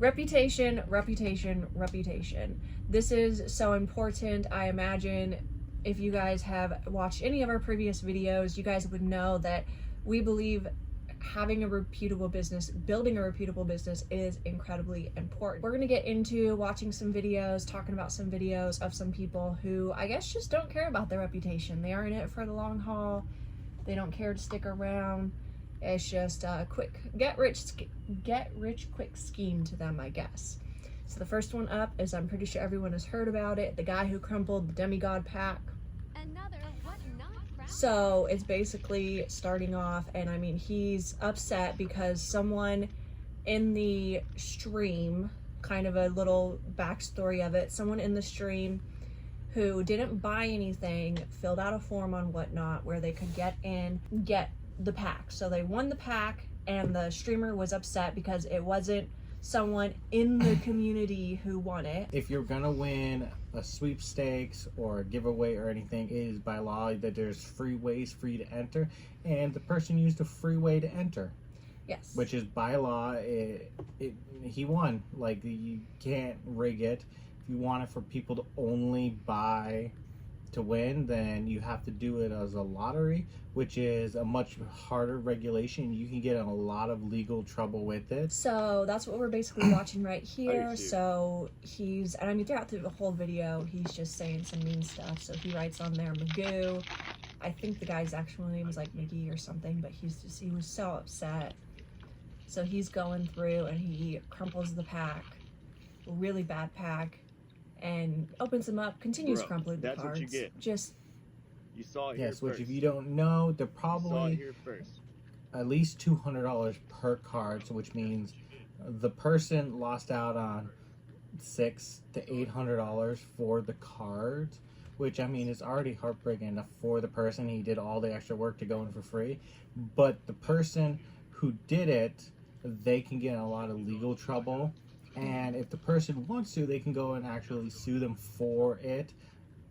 Reputation, reputation, reputation. This is so important. I imagine if you guys have watched any of our previous videos, you guys would know that we believe having a reputable business, building a reputable business is incredibly important. We're gonna get into watching some videos, talking about some videos of some people who I guess just don't care about their reputation. They are in it for the long haul. They don't care to stick around. It's just a quick get rich quick scheme to them, I guess. So the first one up is, I'm pretty sure everyone has heard about it, the guy who crumpled the demigod pack. So it's basically starting off, and I mean, he's upset because someone in the stream, kind of a little backstory of it, someone in the stream who didn't buy anything filled out a form on Whatnot where they could get the pack. So they won the pack, and the streamer was upset because it wasn't someone in the community who won it. If you're gonna win a sweepstakes or a giveaway or anything, it is by law that there's free ways to enter, and the person used a free way to enter. Yes. Which is by law, he won. Like, you can't rig it. If you want it for people to only buy to win, then you have to do it as a lottery, which is a much harder regulation. You can get in a lot of legal trouble with it. So that's what we're basically watching right here. So and I mean, throughout the whole video, he's just saying some mean stuff. So he writes on there, Magoo. I think the guy's actual name was like McGee or something, but he was so upset. So he's going through and he crumples the pack, really bad pack, and opens them up, continues crumpling the cards. That's what you get. Just, you saw it here yes, first. which if you don't know, they're probably here first. at least $200 per card, so which means the person lost out on $600 to $800 for the cards, which I mean is already heartbreaking enough for the person. He did all the extra work to go in for free, but the person who did it, they can get in a lot of legal trouble. And if the person wants to, they can go and actually sue them for it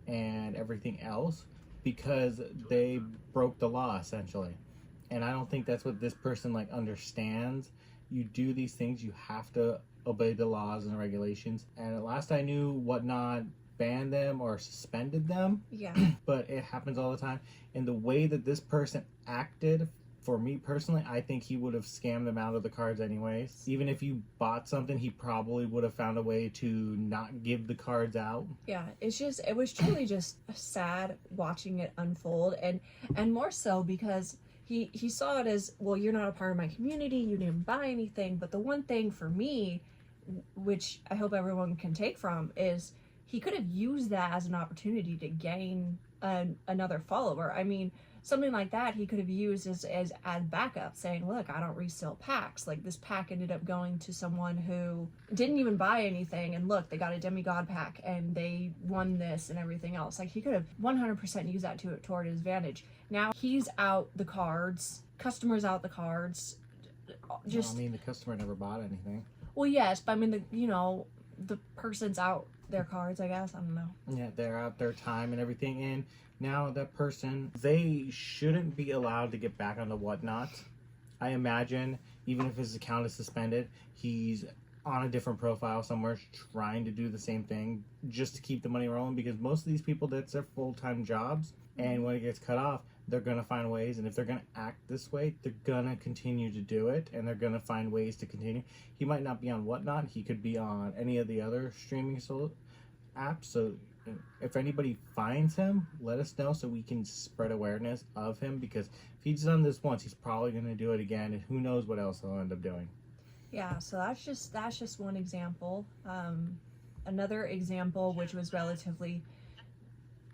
and everything else because they broke the law, essentially. And I don't think that's what this person understands. You do these things, you have to obey the laws and the regulations. And at last I knew, Whatnot banned them or suspended them. yeah. But it happens all the time. And the way that this person acted, for me personally, I think he would have scammed them out of the cards anyways. Even if you bought something, he probably would have found a way to not give the cards out. Yeah, it was truly just sad watching it unfold, and more so because he saw it as, well, you're not a part of my community, you didn't buy anything. But the one thing for me, which I hope everyone can take from, is he could have used that as an opportunity to gain another follower. I mean, something like that he could have used as backup, saying, look, I don't resell packs. Like, this pack ended up going to someone who didn't even buy anything, and look, they got a demigod pack and they won this and everything else. Like, he could have 100% used that toward his advantage. Now he's out the cards, customers out the cards. Just, I mean, the customer never bought anything. well, yes, but I mean, the person's out their cards, I guess. I don't know. Yeah, they're out their time and everything, and now that person, they shouldn't be allowed to get back on the Whatnot. I imagine, even if his account is suspended, he's on a different profile somewhere trying to do the same thing just to keep the money rolling, because most of these people, that's their full-time jobs, and when it gets cut off, they're going to find ways, and if they're going to act this way, they're going to continue to do it, and they're going to find ways to continue. He might not be on Whatnot, he could be on any of the other streaming apps, so if anybody finds him, let us know so we can spread awareness of him, because if he's done this once, he's probably going to do it again, and who knows what else he'll end up doing. Yeah, so that's just one example. Another example, which was relatively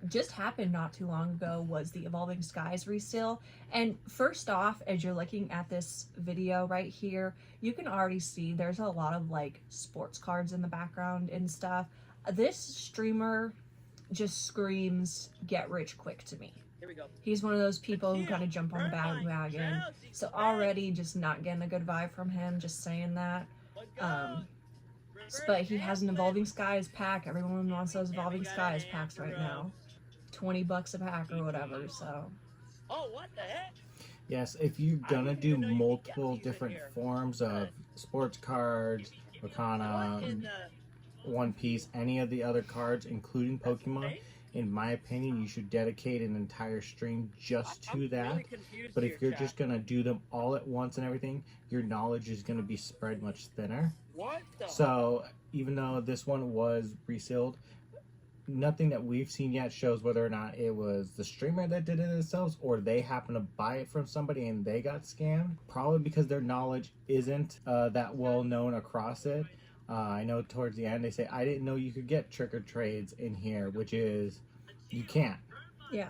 just happened not too long ago, was the Evolving Skies resale. And first off, as you're looking at this video right here, you can already see there's a lot of sports cards in the background and stuff. This streamer just screams get rich quick to me. Here we go. He's one of those people who kind of jump on the bandwagon. So already just not getting a good vibe from him, just saying that. But he has an Evolving Skies pack. Everyone wants those Evolving Skies packs right now. $20 a pack or whatever, so. Oh, what the heck? Yes, if you're gonna do multiple different forms of sports cards, Arcana, What in the... One Piece, any of the other cards, including Pokemon. In my opinion, you should dedicate an entire stream just to that. Really confused But here, if you're chat. just gonna do them all at once and everything, your knowledge is gonna be spread much thinner. What the... So even though this one was resealed, nothing that we've seen yet shows whether or not it was the streamer that did it themselves or they happened to buy it from somebody and they got scammed. Probably because their knowledge isn't that well known across it. I know towards the end they say, I didn't know you could get trick or trades in here, which is, you can't. Yeah.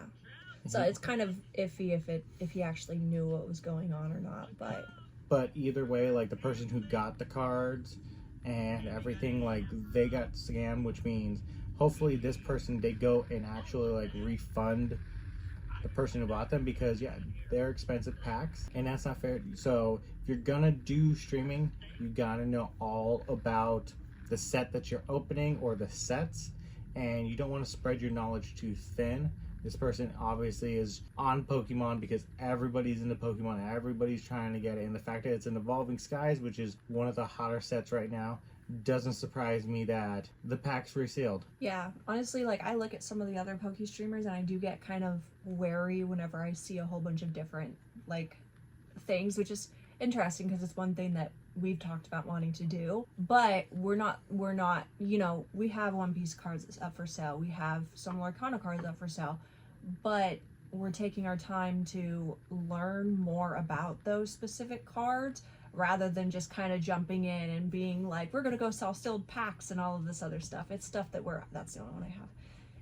So it's kind of iffy if he actually knew what was going on or not, But either way, like the person who got the cards and everything, like they got scammed, which means hopefully this person, they go and actually like refund the person who bought them, because yeah, they're expensive packs and that's not fair. So if you're gonna do streaming, you gotta know all about the set that you're opening or the sets, and you don't want to spread your knowledge too thin. This person obviously is on Pokemon because everybody's into Pokemon, everybody's trying to get it, and the fact that it's an Evolving Skies, which is one of the hotter sets right now, doesn't surprise me that the pack's resealed. yeah. Honestly, like I look at some of the other Poke streamers and I do get kind of wary whenever I see a whole bunch of different like things, which is interesting because it's one thing that we've talked about wanting to do, but we're not, you know, we have One Piece cards up for sale, we have some Arcana cards up for sale, but we're taking our time to learn more about those specific cards rather than just kind of jumping in and being like, we're gonna go sell sealed packs and all of this other stuff. It's stuff that that's the only one I have.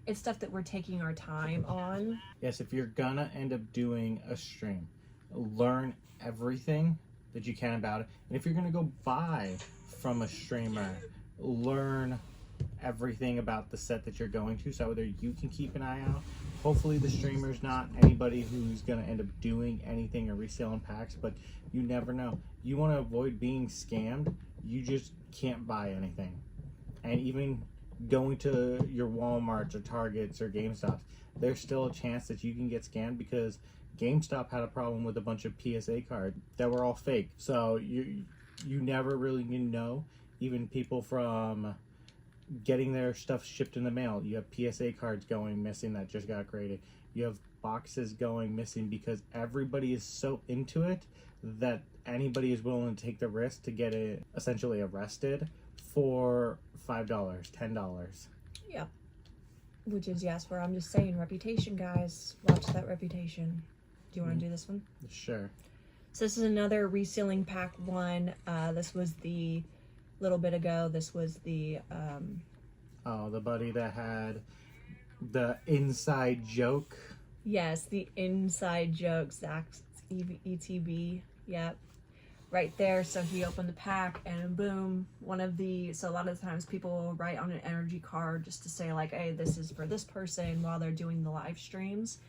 It's stuff that we're taking our time on. Yes, if you're gonna end up doing a stream, learn everything that you can about it. And if you're gonna go buy from a streamer, learn everything about the set that you're going to, so whether you can keep an eye out. Hopefully the streamer's not anybody who's gonna end up doing anything or reselling packs, but you never know. You want to avoid being scammed, you just can't buy anything. And even going to your Walmarts or Targets or GameStops, there's still a chance that you can get scammed, because GameStop had a problem with a bunch of PSA cards that were all fake. So you never really know. Even people from getting their stuff shipped in the mail, you have PSA cards going missing that just got created. You have boxes going missing because everybody is so into it that anybody is willing to take the risk to get it essentially arrested for $5, $10. Yep. Which is, yes, where I'm just saying, reputation, guys. Watch that reputation. Do you want to do this one? Sure. So this is another resealing pack one. This was the little bit ago. This was the the buddy that had the inside joke. yes, the inside joke, Zach's ETB. Yep. Right there. So he opened the pack and boom, so a lot of the times people will write on an energy card just to say like, hey, this is for this person while they're doing the live streams.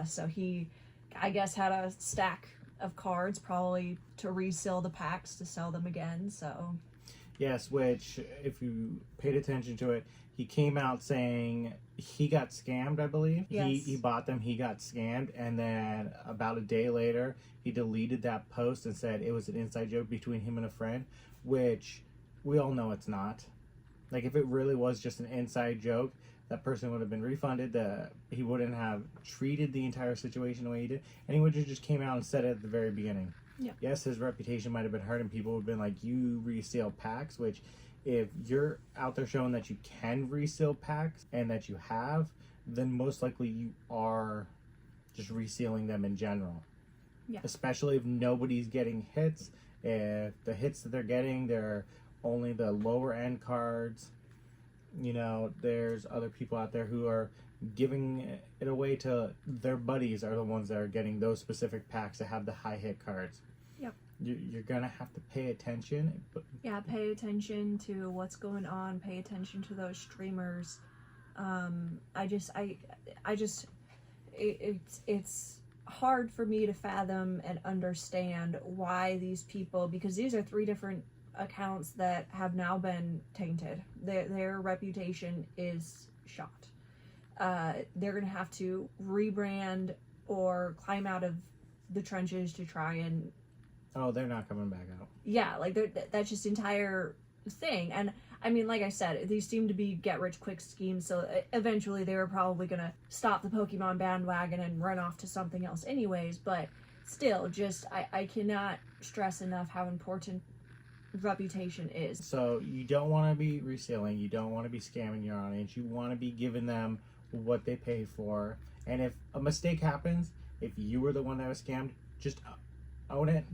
So he, I guess, had a stack of cards probably to reseal the packs to sell them again. So Yes, which if you paid attention to it, he came out saying he got scammed, I believe. Yes. He bought them, he got scammed, and then about a day later, he deleted that post and said it was an inside joke between him and a friend, which we all know it's not. Like, if it really was just an inside joke, that person would have been refunded. He wouldn't have treated the entire situation the way he did, and he would have just came out and said it at the very beginning. Yeah. Yes, his reputation might have been hurt, and people would have been like, you resale packs, which if you're out there showing that you can resale packs and that you have, then most likely you are just resealing them in general. Yeah. Especially if nobody's getting hits. If the hits that they're getting, they're only the lower end cards. You know, there's other people out there who are giving it away to their buddies are the ones that are getting those specific packs that have the high hit cards. Yep. You're gonna have to pay attention. yeah, pay attention to what's going on. Pay attention to those streamers. It's hard for me to fathom and understand why these people, because these are 3 different accounts that have now been tainted. Their reputation is shot. They're gonna have to rebrand or climb out of the trenches to try and Oh, they're not coming back out. yeah, like that's just entire thing. And I mean, like I said, these seem to be get rich quick schemes, so eventually they were probably gonna stop the Pokemon bandwagon and run off to something else anyways. But still, just I cannot stress enough how important reputation is. So you don't want to be reselling, you don't want to be scamming your audience, you want to be giving them what they pay for. And if a mistake happens, if you were the one that was scammed, just own it,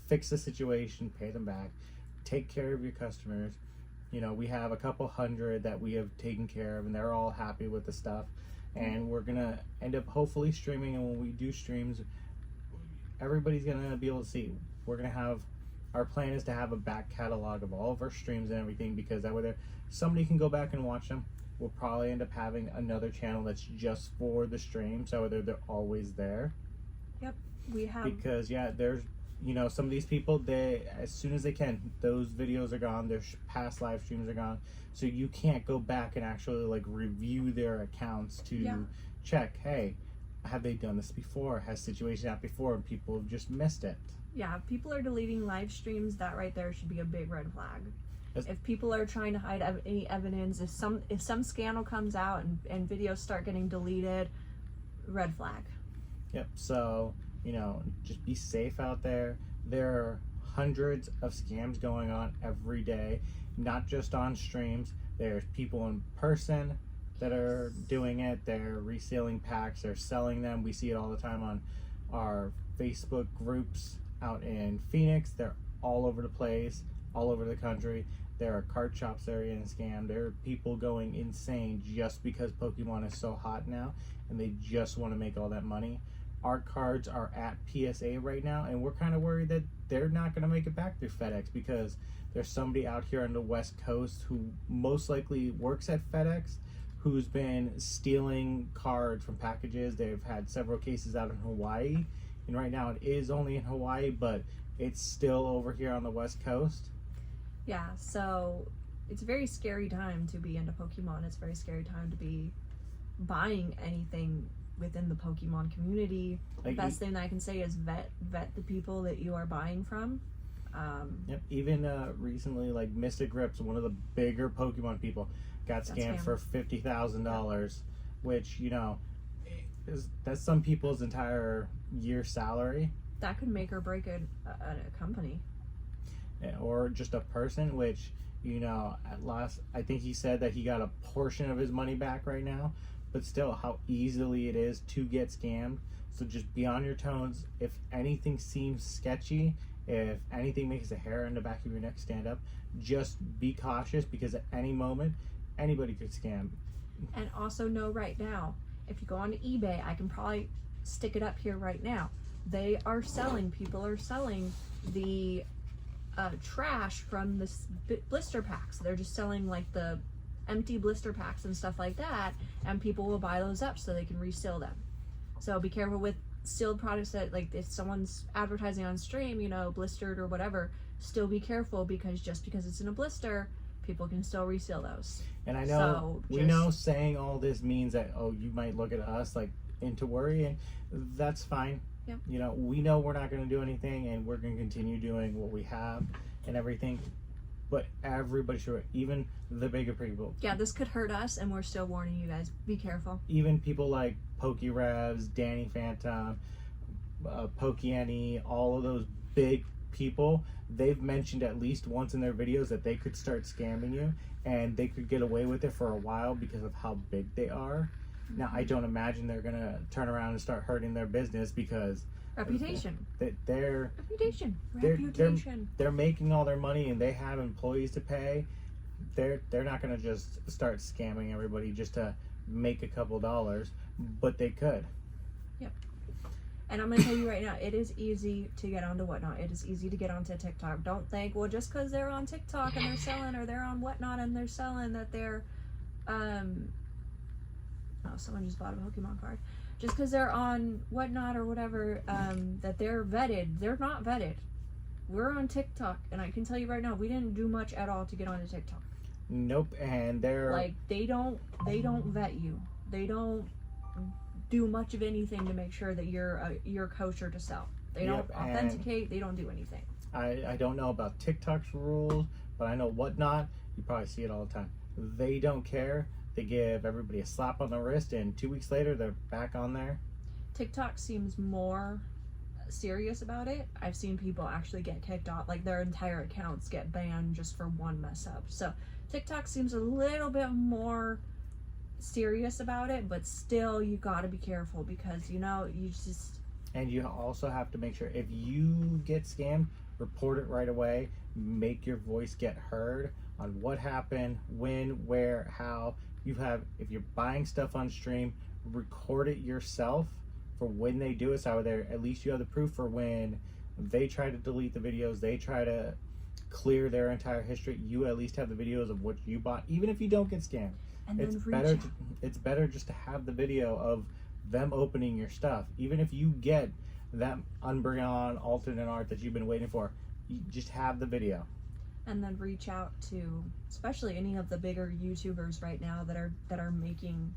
fix the situation, pay them back, take care of your customers. You know, we have a couple hundred that we have taken care of, and they're all happy with the stuff. And we're gonna end up hopefully streaming, and when we do streams, everybody's gonna be able to see. We're gonna have, our plan is to have a back catalog of all of our streams and everything, because that way somebody can go back and watch them. We'll probably end up having another channel that's just for the stream, so they're always there. Yep, we have. Because yeah, there's, you know, some of these people, they, as soon as they can, those videos are gone, their past live streams are gone, so you can't go back and actually like review their accounts to check, hey, have they done this before? Has situation happened before and people have just missed it? Yeah, if people are deleting live streams, that right there should be a big red flag. If people are trying to hide any evidence, if some scandal comes out and videos start getting deleted, red flag. Yep, so, you know, just be safe out there. There are hundreds of scams going on every day, not just on streams. There's people in person that are doing it. They're reselling packs, they're selling them. We see it all the time on our Facebook groups out in Phoenix. They're all over the place, all over the country. There are card shops that are getting scammed. There are people going insane just because Pokemon is so hot now and they just want to make all that money. Our cards are at PSA right now, and we're kind of worried that they're not going to make it back through FedEx, because there's somebody out here on the West Coast who most likely works at FedEx who's been stealing cards from packages. They've had several cases out in Hawaii, and right now it is only in Hawaii, but it's still over here on the West Coast. Yeah, so it's a very scary time to be into Pokemon. It's a very scary time to be buying anything within the Pokemon community. Like, the best thing that I can say is vet the people that you are buying from. Yep. Even recently, like Mystic Rips, one of the bigger Pokemon people, got scammed for $50,000, which, you know, that's some people's entire year's salary. That could make or break a company. Or just a person, which, you know, at last, I think he said that he got a portion of his money back right now, but still, how easily it is to get scammed. So just be on your toes. If anything seems sketchy, if anything makes a hair on the back of your neck stand up, just be cautious, because at any moment, anybody could scam. And also know right now, if you go on eBay, I can probably stick it up here right now. People are selling the trash from this blister packs. They're just selling like the empty blister packs and stuff like that, and people will buy those up so they can reseal them. So be careful with sealed products that, like, if someone's advertising on stream, you know, blistered or whatever, still be careful, because just because it's in a blister, people can still reseal those. And I know, we know saying all this means that, oh, you might look at us like into worry, and that's fine. Yep. You know, we know we're not going to do anything, and we're going to continue doing what we have and everything. But everybody should, even the bigger people. Yeah, this could hurt us, and we're still warning you guys. Be careful. Even people like PokeRevs, Danny Phantom, PokeAnnie, all of those big people, they've mentioned at least once in their videos that they could start scamming you, and they could get away with it for a while because of how big they are. Now, I don't imagine they're going to turn around and start hurting their business, because reputation. They're making all their money, and they have employees to pay. They're not going to just start scamming everybody just to make a couple dollars, but they could. Yep. And I'm going to tell you right now, it is easy to get onto Whatnot. It is easy to get onto TikTok. Don't think, well, just because they're on TikTok and they're selling, or they're on Whatnot and they're selling, that they're oh, someone just bought a Pokemon card. Just because they're on Whatnot or whatever, that they're vetted. They're not vetted. We're on TikTok, and I can tell you right now, we didn't do much at all to get onto TikTok. Nope, and they're like, they don't vet you. They don't do much of anything to make sure that you're kosher to sell. They don't authenticate. They don't do anything. I don't know about TikTok's rules, But I know Whatnot, you probably see it all the time. They don't care. They give everybody a slap on the wrist, and 2 weeks later, they're back on there. TikTok seems more serious about it. I've seen people actually get kicked off, like their entire accounts get banned just for one mess up. So TikTok seems a little bit more serious about it, but still you got to be careful because you just. And you also have to make sure if you get scammed, report it right away. Make your voice get heard on what happened, when, where, how. If you're buying stuff on stream, record it yourself for when they do it. So at least you have the proof for when they try to delete the videos, they try to clear their entire history. You at least have the videos of what you bought, even if you don't get scammed. And It's better just to have the video of them opening your stuff. Even if you get that Umbreon alternate art that you've been waiting for, you just have the video. And then reach out to especially any of the bigger YouTubers right now that are making,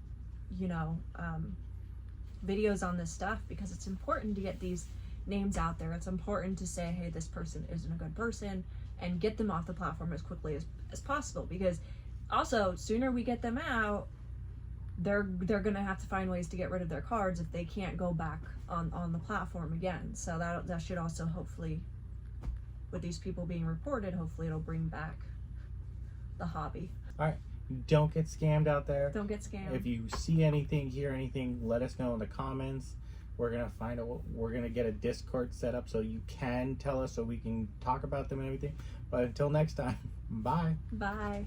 videos on this stuff, because it's important to get these names out there. It's important to say, hey, this person isn't a good person, and get them off the platform as quickly as possible, because also sooner we get them out, they're gonna have to find ways to get rid of their cards if they can't go back on the platform again. So that should also, hopefully, with these people being reported, hopefully it'll bring back the hobby. All right, don't get scammed out there. Don't get scammed. If you see anything, hear anything, let us know in the comments. We're gonna find out. We're gonna get a Discord set up so you can tell us, so we can talk about them and everything. But until next time, bye. Bye.